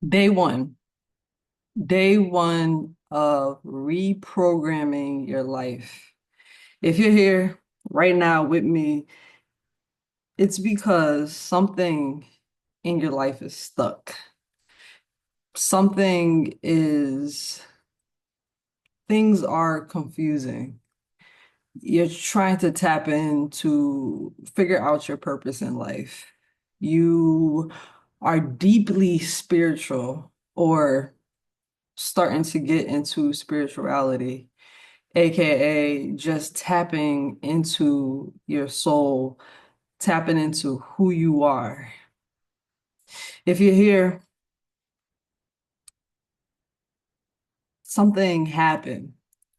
Day one, day one of reprogramming your life. If you're here right now with me, it's because something in your life is stuck. Something is, things are confusing. You're trying to tap in to figure out your purpose in life. You are deeply spiritual or starting to get into spirituality, aka just tapping into your soul, tapping into who you are. If you're here, something happened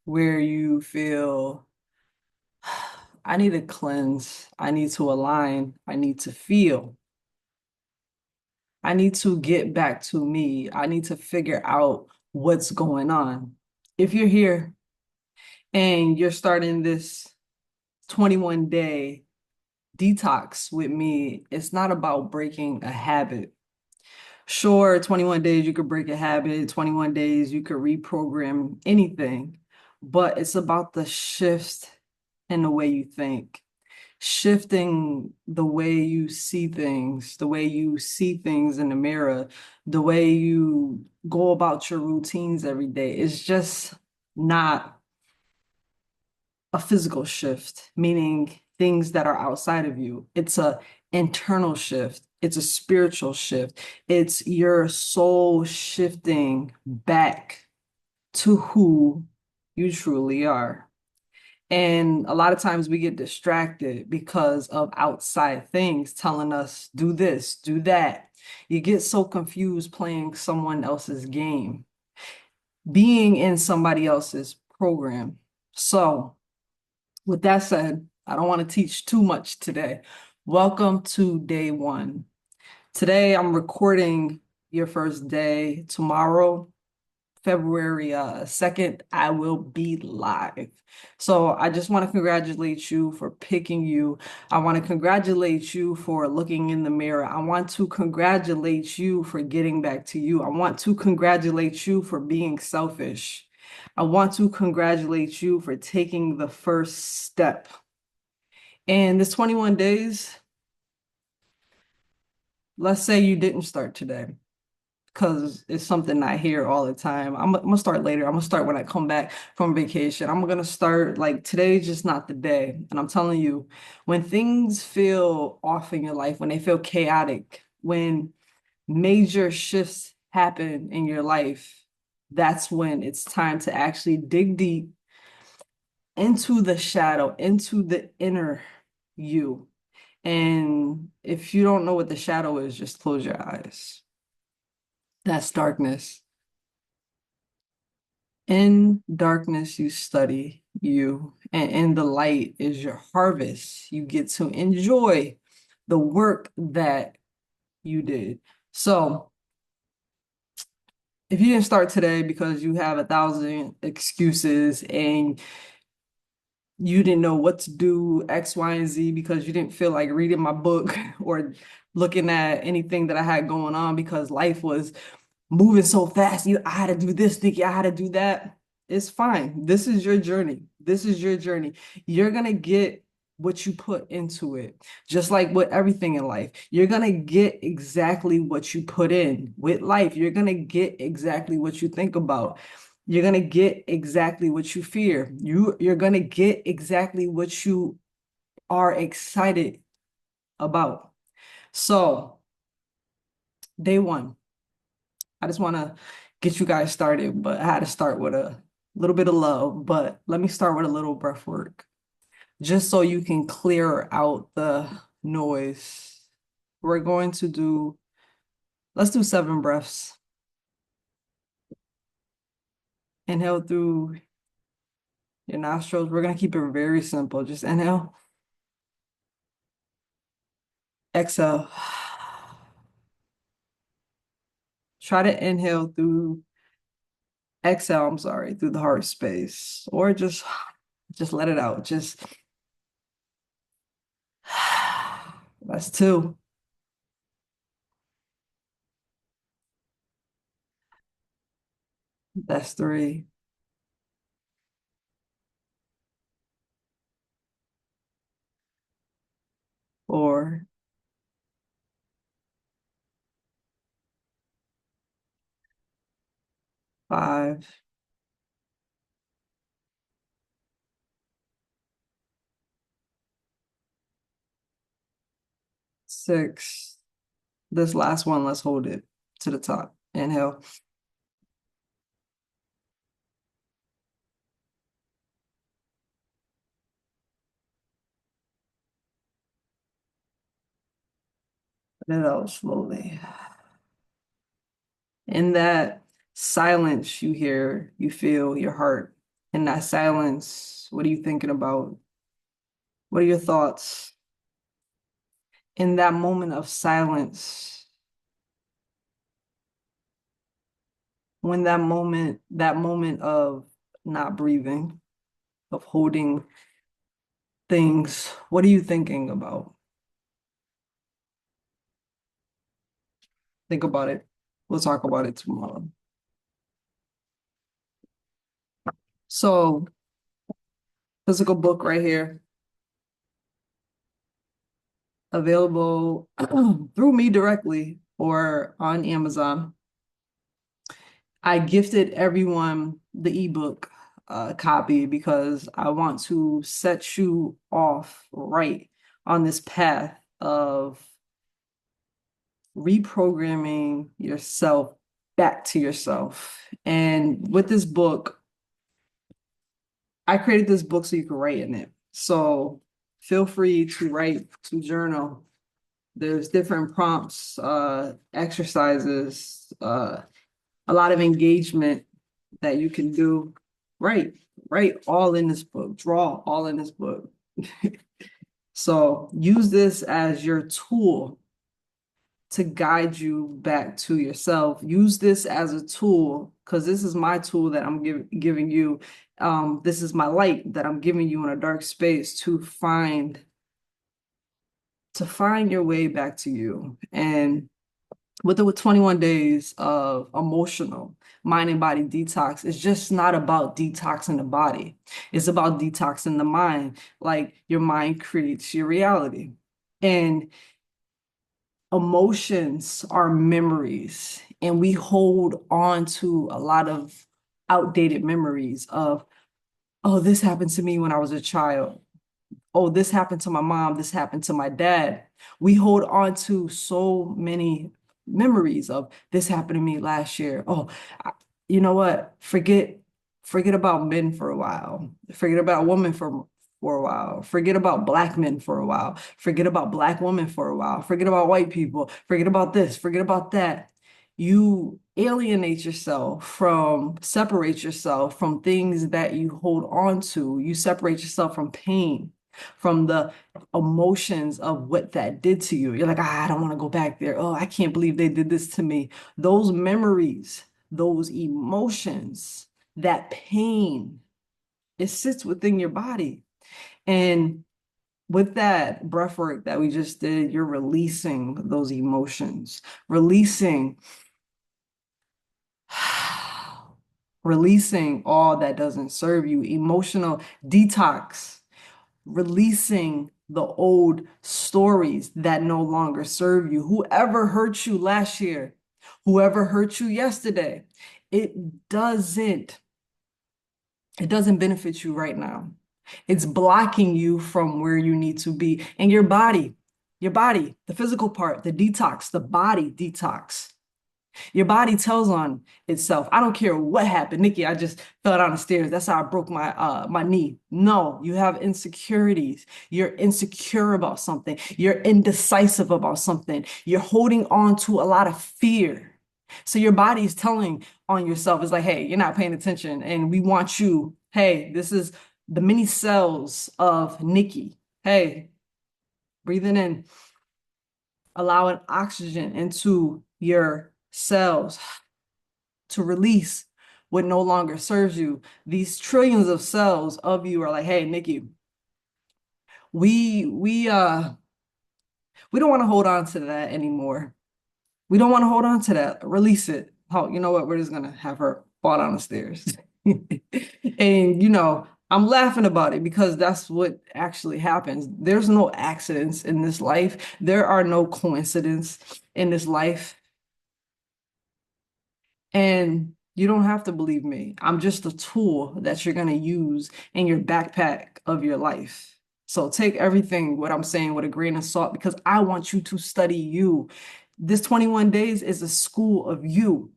where you feel, I need to cleanse, I need to align, I need to feel, I need to get back to me, I need to figure out what's going on. If you're here and you're starting this 21-day detox with me, it's not about breaking a habit. Sure, 21 days you could break a habit, 21 days you could reprogram anything, but it's about the shift in the way you think, shifting the way you see things, the way you see things in the mirror, the way you go about your routines every day. It's just not a physical shift, meaning things that are outside of you. It's a internal shift. It's a spiritual shift. It's your soul shifting back to who you truly are. And a lot of times we get distracted because of outside things telling us, do this, do that. You get so confused playing someone else's game, being in somebody else's program. So, with that said, I don't want to teach too much today. Welcome to day one. Today, I'm recording your first day. Tomorrow, February 2nd, I will be live. So I just want to congratulate you for picking you. I want to congratulate you for looking in the mirror. I want to congratulate you for getting back to you. I want to congratulate you for being selfish. I want to congratulate you for taking the first step. And this 21 days, let's say you didn't start today because it's something I hear all the time. I'm gonna start later. I'm gonna start when I come back from vacation. I'm gonna start like today's just not the day. And I'm telling you, when things feel off in your life, when they feel chaotic, when major shifts happen in your life, that's when it's time to actually dig deep into the shadow, into the inner you. And if you don't know what the shadow is, just close your eyes. That's darkness. In darkness, you study you, and in the light is your harvest. You get to enjoy the work that you did. So, if you didn't start today because you have 1,000 excuses and you didn't know what to do, X, Y, and Z, because you didn't feel like reading my book or looking at anything that I had going on because life was moving so fast. I had to do this, Nikki, I had to do that. It's fine. This is your journey. This is your journey. You're gonna get what you put into it. Just like with everything in life, you're gonna get exactly what you put in. With life, you're gonna get exactly what you think about. You're gonna get exactly what you fear. You're gonna get exactly what you are excited about. So, day one. I just want to get you guys started, but I had to start with a little bit of love. But let me start with a little breath work, just so you can clear out the noise. We're going to do, let's do 7 breaths. Inhale through your nostrils. We're going to keep it very simple. Just inhale, exhale. Try to inhale through, exhale, I'm sorry, through the heart space, or just let it out. Just, that's two. That's three, 4, 5, 6. This last one, let's hold it to the top. Inhale. Let it out slowly. In that silence, you hear, you feel your heart. In that silence, what are you thinking about? What are your thoughts? In that moment of silence, when that moment of not breathing, of holding things, what are you thinking about? Think about it. We'll talk about it tomorrow. So, physical book right here, available through me directly or on Amazon. I gifted everyone the ebook copy because I want to set you off right on this path of reprogramming yourself back to yourself. And with this book, I created this book so you can write in it. So feel free to write, to journal. There's different prompts, exercises, a lot of engagement that you can do. Write all in this book, draw all in this book. So use this as your tool to guide you back to yourself. Use this as a tool because this is my tool that I'm giving you. This is my light that I'm giving you in a dark space to find your way back to you. And with the 21 days of emotional mind and body detox, it's just not about detoxing the body. It's about detoxing the mind. Like your mind creates your reality. And emotions are memories. And we hold on to a lot of outdated memories of, oh, this happened to me when I was a child. Oh, this happened to my mom, this happened to my dad. We hold on to so many memories of this happened to me last year. Oh, you know what? Forget about men for a while. Forget about women for a while. Forget about black men for a while. Forget about black women for a while. Forget about white people. Forget about this. Forget about that. You alienate yourself separate yourself from things that you hold on to. You separate yourself from pain, from the emotions of what that did to you. You're like, I don't want to go back there. Oh, I can't believe they did this to me. Those memories, those emotions, that pain, it sits within your body. And with that breath work that we just did, you're releasing those emotions, releasing all that doesn't serve you, emotional detox, releasing the old stories that no longer serve you. Whoever hurt you last year, whoever hurt you yesterday, it doesn't it doesn't benefit you right now. It's blocking you from where you need to be. And your body, the physical part, the detox, the body detox. Your body tells on itself. I don't care what happened. Nikki, I just fell down the stairs. That's how I broke my knee. No, you have insecurities. You're insecure about something. You're indecisive about something. You're holding on to a lot of fear. So your body is telling on yourself. It's like, hey, you're not paying attention. And we want you, hey, this is the many cells of Nikki. Hey, breathing in, allowing oxygen into your cells to release what no longer serves you. These trillions of cells of you are like, hey, Nikki, we we uh we don't want to hold on to that anymore. We don't want to hold on to that. Release it. Oh, you know what? We're just gonna have her. fall down the stairs. And, I'm laughing about it because that's what actually happens. There's no accidents in this life. There are no coincidences in this life. And you don't have to believe me. I'm just a tool that you're going to use in your backpack of your life. So take everything, what I'm saying, with a grain of salt because I want you to study you. This 21 days is a school of you.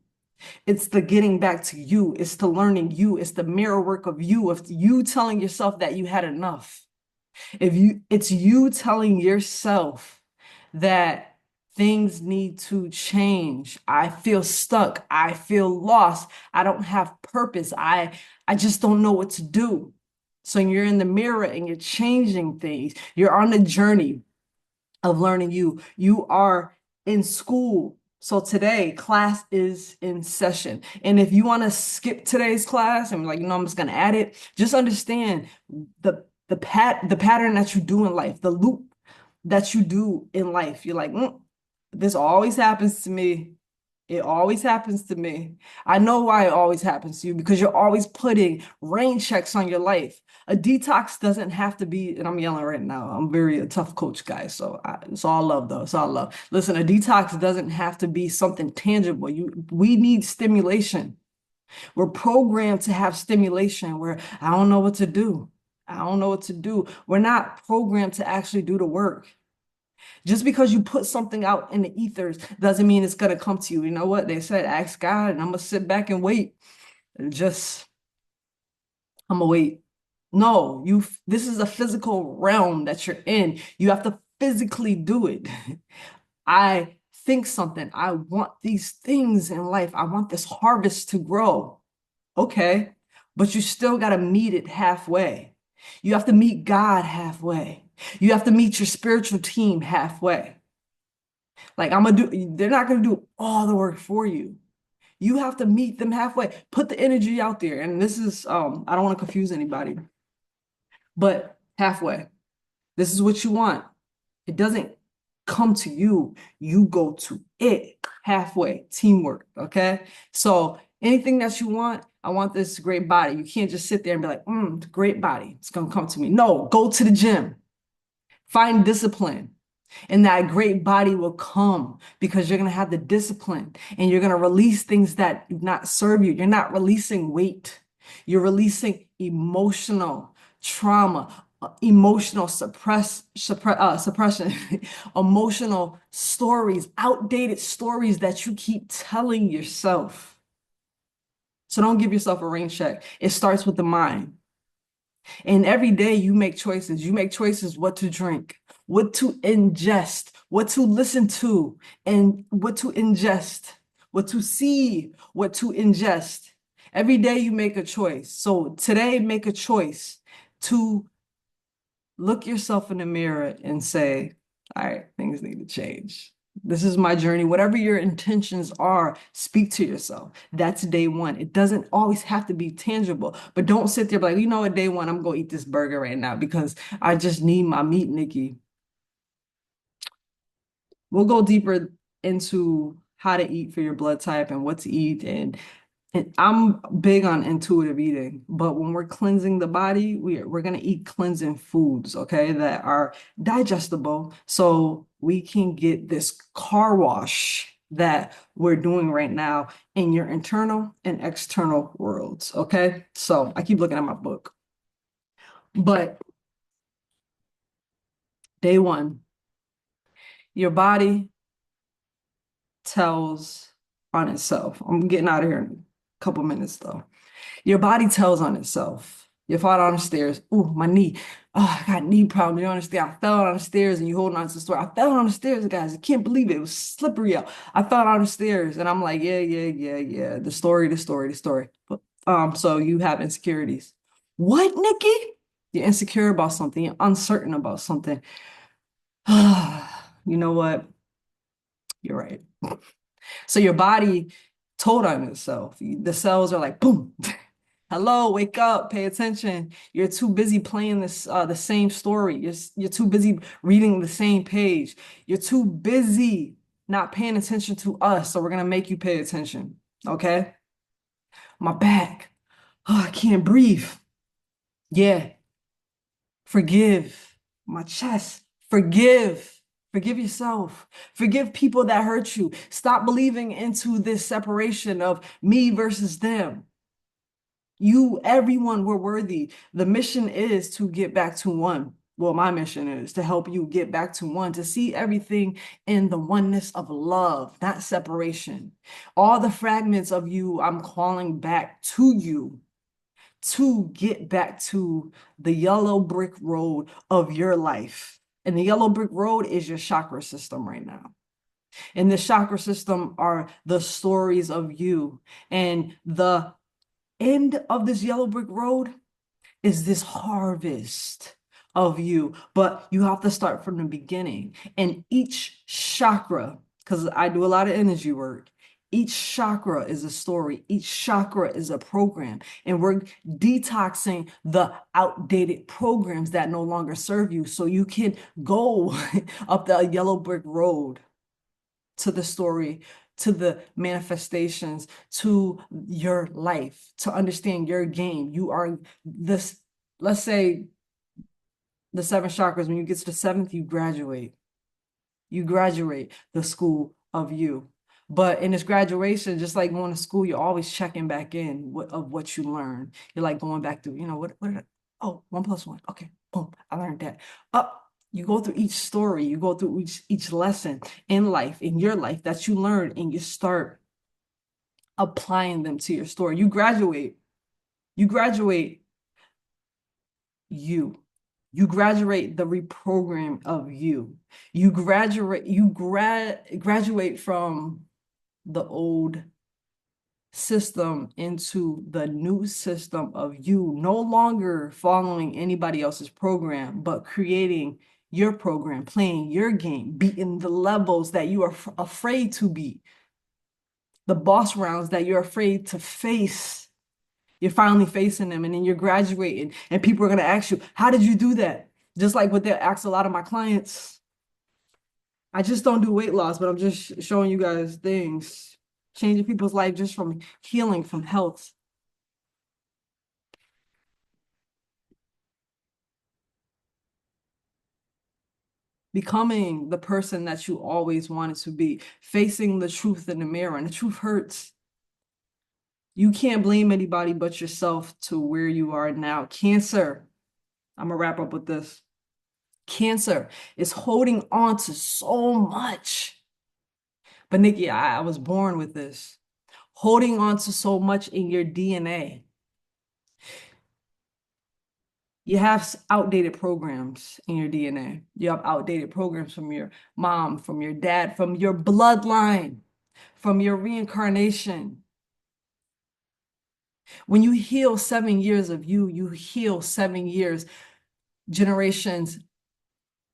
It's the getting back to you. It's the learning you. It's the mirror work of you, of you telling yourself that you had enough. It's you telling yourself that things need to change. I feel stuck. I feel lost. I don't have purpose. I just don't know what to do. So you're in the mirror and you're changing things. You're on the journey of learning you. You are in school. So today, class is in session. And if you want to skip today's class and like, I'm just going to add it, just understand the pattern that you do in life, the loop that you do in life. You're like, this always happens to me. It always happens to me. I know why it always happens to you because you're always putting rain checks on your life. A detox doesn't have to be, and I'm yelling right now. I'm very a tough coach, guys. So it's all love, though. It's all love. Listen, a detox doesn't have to be something tangible. We need stimulation. We're programmed to have stimulation where I don't know what to do. I don't know what to do. We're not programmed to actually do the work. Just because you put something out in the ethers doesn't mean it's going to come to you. You know what? They said, ask God, and I'm going to sit back and wait. And I'm going to wait. No, this is a physical realm that you're in. You have to physically do it. I think something. I want these things in life. I want this harvest to grow. Okay, but you still got to meet it halfway. You have to meet God halfway. You have to meet your spiritual team halfway. Like they're not gonna do all the work for you. You have to meet them halfway. Put the energy out there. And this is I don't want to confuse anybody, but halfway. This is what you want. It doesn't come to you. You go to it halfway. Teamwork. Okay. So anything that you want, I want this great body. You can't just sit there and be like, great body. It's gonna come to me. No, go to the gym. Find discipline. And that great body will come because you're going to have the discipline and you're going to release things that do not serve you. You're not releasing weight. You're releasing emotional trauma, emotional suppression, emotional stories, outdated stories that you keep telling yourself. So don't give yourself a rain check. It starts with the mind. And every day you make choices. You make choices what to drink, what to ingest, what to listen to, and what to ingest, what to see, what to ingest. Every day you make a choice. So today, make a choice to look yourself in the mirror and say, all right, things need to change. This is my journey. Whatever your intentions are, speak to yourself. That's day one. It doesn't always have to be tangible, but don't sit there like, what, day one, I'm going to eat this burger right now because I just need my meat, Nikki. We'll go deeper into how to eat for your blood type and what to eat and I'm big on intuitive eating, but when we're cleansing the body, we're gonna eat cleansing foods, okay, that are digestible, so we can get this car wash that we're doing right now in your internal and external worlds, okay? So I keep looking at my book, but day one, your body tells on itself. I'm getting out of here in a couple minutes though. Your body tells on itself. You fall down the stairs. Ooh, my knee. Oh, I got knee problem. You understand? I fell down the stairs and you holding on to the store. I fell down the stairs, guys. I can't believe it. It was slippery out. I fell down the stairs and I'm like, yeah, yeah, yeah, yeah. The story, the story, the story. So you have insecurities. What, Nikki? You're insecure about something. You're uncertain about something. You know what? You're right. So your body told on itself. The cells are like, boom. Hello, wake up, pay attention. You're too busy playing the same story. You're too busy reading the same page. You're too busy not paying attention to us. So we're gonna make you pay attention. Okay? My back. Oh, I can't breathe. Yeah, forgive. My chest. Forgive. Forgive yourself. Forgive people that hurt you. Stop believing into this separation of me versus them. You, everyone, were worthy. The mission is to get back to one. Well, my mission is to help you get back to one, to see everything in the oneness of love, not separation. All the fragments of you, I'm calling back to you to get back to the yellow brick road of your life. And the yellow brick road is your chakra system right now. And the chakra system are the stories of you. And the end of this yellow brick road is this harvest of you, but you have to start from the beginning. And each chakra, because I do a lot of energy work, each chakra is a story, each chakra is a program, and we're detoxing the outdated programs that no longer serve you so you can go up the yellow brick road to the story, to the manifestations, to your life, to understand your game. You are this, let's say the seven chakras, when you get to the seventh, you graduate. You graduate the school of you. But in this graduation, just like going to school, you're always checking back in of what you learn. You're like going back to, what did I, oh, 1 + 1. Okay, boom, I learned that. Up, you go through each story, you go through each lesson in life, in your life that you learn, and you start applying them to your story. You graduate you. You graduate the reprogram of you. You graduate from the old system into the new system of you, no longer following anybody else's program, but creating your program, playing your game, beating the levels that you are afraid to beat, the boss rounds that you're afraid to face. You're finally facing them, and then you're graduating, and people are going to ask you, how did you do that? Just like what they ask a lot of my clients. I just don't do weight loss, but I'm just showing you guys things, changing people's life just from healing, from health, becoming the person that you always wanted to be, facing the truth in the mirror, and the truth hurts. You can't blame anybody but yourself to where you are now. Cancer, I'm gonna wrap up with this. Cancer is holding on to so much. But Nikki, I was born with this. Holding on to so much in your DNA. You have outdated programs in your DNA. You have outdated programs from your mom, from your dad, from your bloodline, from your reincarnation. When you heal 7 years of you, you heal 7 years, generations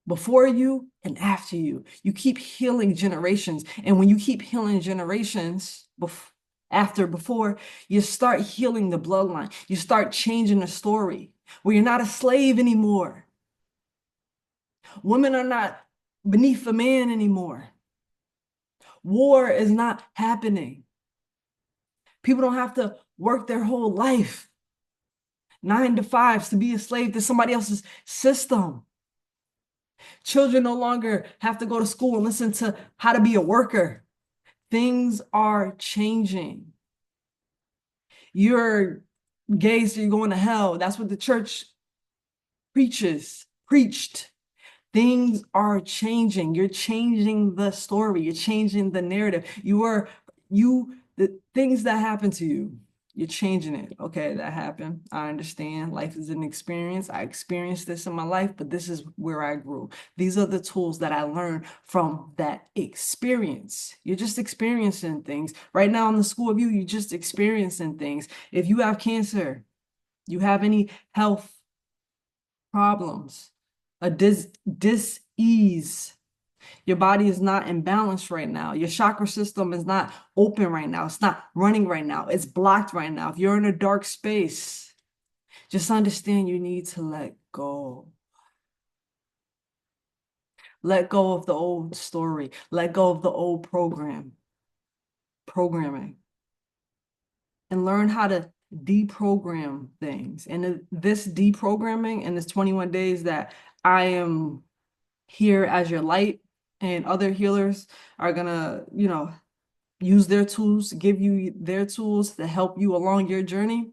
before you and after you. You keep healing generations. And when you keep healing generations before, you start healing the bloodline. You start changing the story where you're not a slave anymore. Women are not beneath a man anymore. War is not happening. People don't have to work their whole life, 9 to 5s, to be a slave to somebody else's system. Children no longer have to go to school and listen to how to be a worker. Things are changing. You're gay, so you're going to hell. That's what the church preached. Things are changing. You're changing the story. You're changing the narrative. The things that happen to you, you're changing it. Okay, that happened. I understand. Life is an experience. I experienced this in my life, but this is where I grew. These are the tools that I learned from that experience. You're just experiencing things. Right now in the school of you, you're just experiencing things. If you have cancer, you have any health problems, a dis-ease. Your body is not in balance right now. Your chakra system is not open right now. It's not running right now. It's blocked right now. If you're in a dark space, just understand you need to let go. Let go of the old story. Let go of the old programming. and learn how to deprogram things. And this deprogramming and this 21 days that I am here as your light, and other healers are gonna, use their tools, give you their tools to help you along your journey.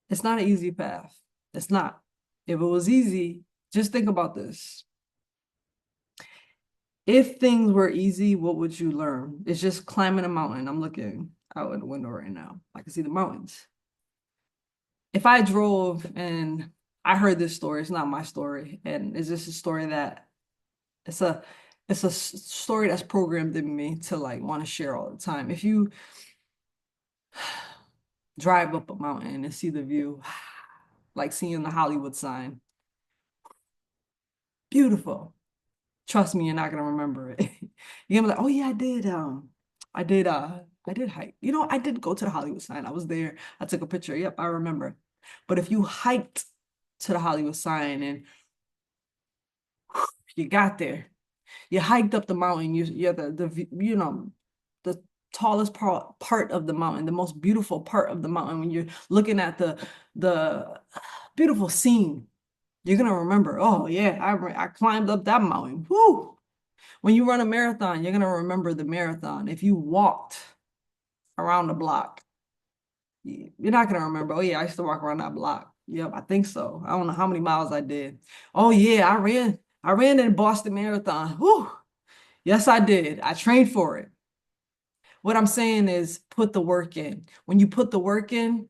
It's not an easy path. It's not. If it was easy, just think about this. If things were easy, what would you learn? It's just climbing a mountain. I'm looking out in the window right now. I can see the mountains. If I drove and I heard this story, it's not my story, and it's just a story that it's a story that's programmed in me to like want to share all the time. If you drive up a mountain and see the view, like seeing the Hollywood sign, beautiful. Trust me, you're not gonna remember it. You're gonna be like, oh yeah, I did hike. I did go to the Hollywood sign. I was there. I took a picture. Yep, I remember. But if you hiked to the Hollywood sign and you got there, you hiked up the mountain, you're the tallest part of the mountain, the most beautiful part of the mountain. When you're looking at the beautiful scene, you're gonna remember, oh yeah, I climbed up that mountain. Woo! When you run a marathon, you're gonna remember the marathon. If you walked around the block, you're not gonna remember, oh yeah, I used to walk around that block. Yep, I think so. I don't know how many miles I did. Oh yeah, I ran in Boston Marathon. Woo! Yes, I did. I trained for it. What I'm saying is put the work in. When you put the work in,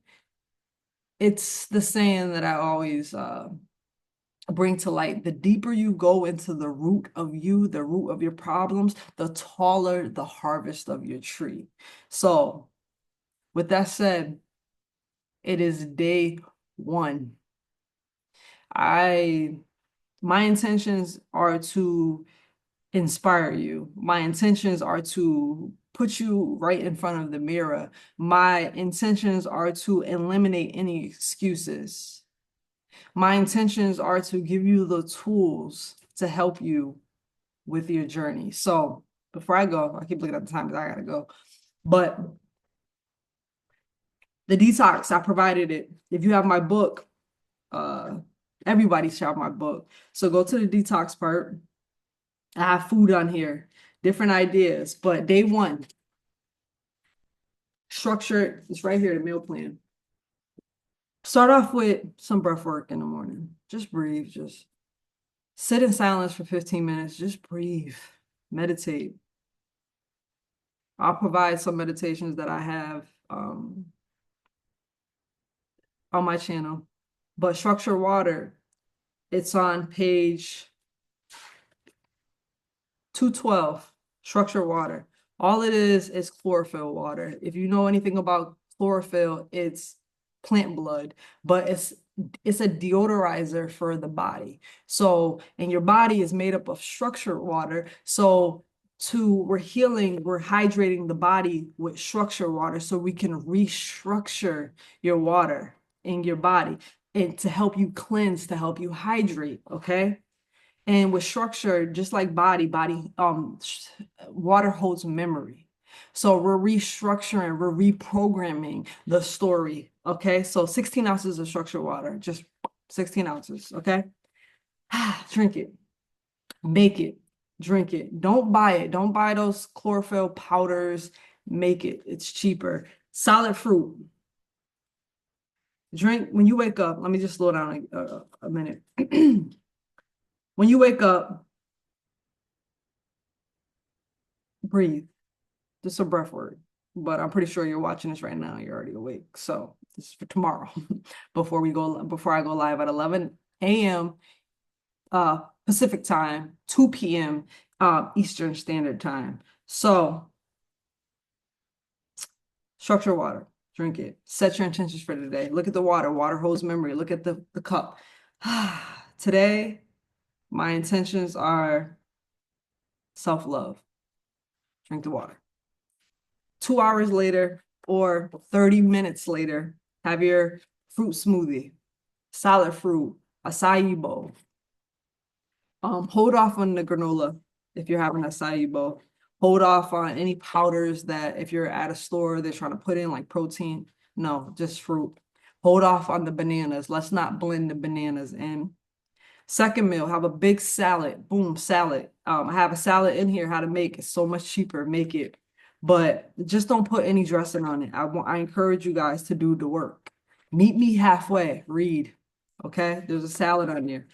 it's the saying that I always bring to light. The deeper you go into the root of you, the root of your problems, the taller the harvest of your tree. So, with that said, it is day one. I my intentions are to inspire you. My intentions are to put you right in front of the mirror. My intentions are to eliminate any excuses. My intentions are to give you the tools to help you with your journey. So before I go, I keep looking at the time because I gotta go. But the detox, I provided it. If you have my book, uh, everybody should have my book. So go to the detox part. I have food on here, different ideas. But day one, structure, it's right here, the meal plan. Start off with some breath work in the morning. Just breathe, just sit in silence for 15 minutes, just breathe, meditate. I'll provide some meditations that I have on my channel. But structure water, it's on page 212, structure water. All it is chlorophyll water. If you know anything about chlorophyll, it's plant blood, but it's a deodorizer for the body. So, and your body is made up of structured water. So we're healing, we're hydrating the body with structured water so we can restructure your water in your body and to help you cleanse, to help you hydrate, okay? And with structure, just like water holds memory. So we're restructuring, we're reprogramming the story. Okay. So 16 ounces of structured water, just 16 ounces. Okay. Drink it, make it, drink it. Don't buy it. Don't buy those chlorophyll powders. Make it. It's cheaper. Solid fruit. Drink when you wake up. Let me just slow down a minute. When you wake up, breathe. Just a breath work. But I'm pretty sure you're watching this right now. You're already awake. So this is for tomorrow before I go live at 11 a.m. Pacific time, 2 p.m. Eastern Standard Time. So structure water, drink it. Set your intentions for today. Look at the water. Water holds memory. Look at the cup. Today, my intentions are self-love. Drink the water. 2 hours later or 30 minutes later, have your fruit smoothie, solid fruit, acai bowl. Hold off on the granola if you're having acai bowl. Hold off on any powders that if you're at a store, they're trying to put in like protein. No, just fruit. Hold off on the bananas. Let's not blend the bananas in. Second meal, have a big salad. Boom, salad. I have a salad in here, how to make it so much cheaper. Make it. But just don't put any dressing on it. I encourage you guys to do the work. Meet me halfway. Read. Okay? There's a salad on there.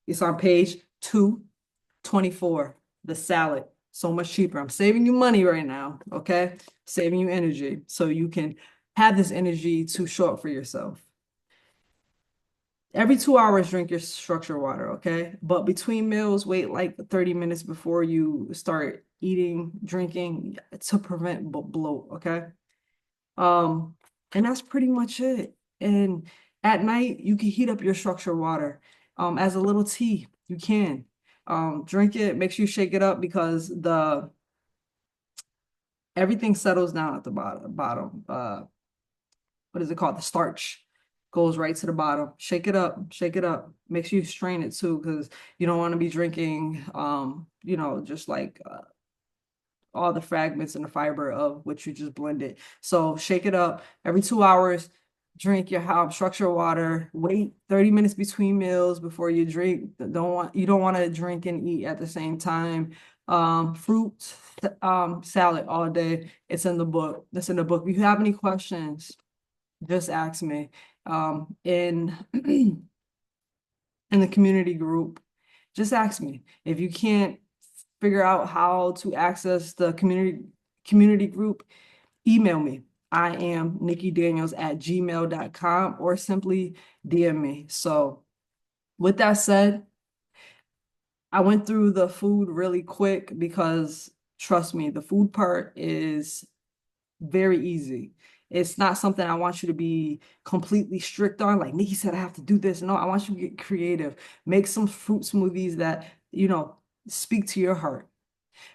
It's on page 224. The salad. So much cheaper. I'm saving you money right now. Okay? Saving you energy so you can have this energy to show up for yourself. Every 2 hours, drink your structured water, okay? But between meals, wait like 30 minutes before you start eating, drinking to prevent bloat, okay? Um, and that's pretty much it. And at night, you can heat up your structured water as a little tea. You can. Drink it, make sure you shake it up because the everything settles down at the bottom. What is it called? The starch goes right to the bottom. Shake it up, shake it up. Make sure you strain it too, because you don't want to be drinking, just like all the fragments and the fiber of what you just blended. So shake it up every 2 hours. Drink your structured water. Wait 30 minutes between meals before you drink. You don't want to drink and eat at the same time. Fruit, salad all day. It's in the book. It's in the book. If you have any questions, just ask me. In in the community group, just ask me. If you can't figure out how to access the community group, email me. I am nikkidaniels@gmail.com or simply DM me. So with that said, I went through the food really quick because trust me, the food part is very easy. It's not something I want you to be completely strict on. Like Nikki said, I have to do this. No, I want you to get creative. Make some fruit smoothies that, speak to your heart.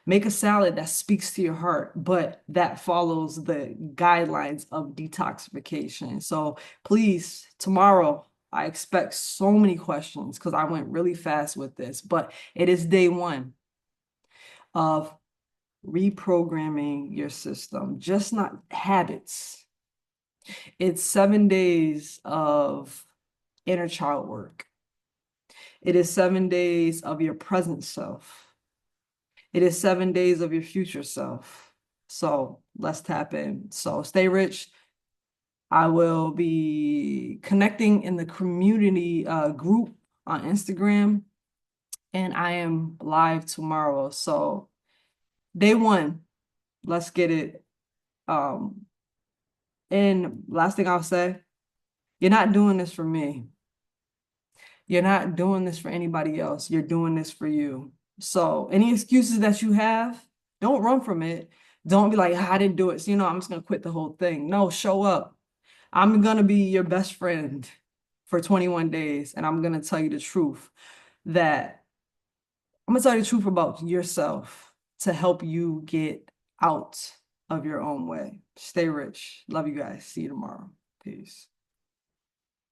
Make a salad that speaks to your heart, but that follows the guidelines of detoxification. So please, tomorrow, I expect so many questions because I went really fast with this, but it is day one of reprogramming your system, just not habits. It's 7 days of inner child work. It is 7 days of your present self. It is 7 days of your future self. So let's tap in. So stay rich. I will be connecting in the community group on Instagram, and I am live tomorrow. So day one, let's get it. And last thing I'll say, you're not doing this for me. You're not doing this for anybody else. You're doing this for you. So any excuses that you have, don't run from it. Don't be like, I didn't do it. So, I'm just going to quit the whole thing. No, show up. I'm going to be your best friend for 21 days. And I'm going to tell you the truth about yourself to help you get out of your own way. Stay rich. Love you guys. See you tomorrow. Peace.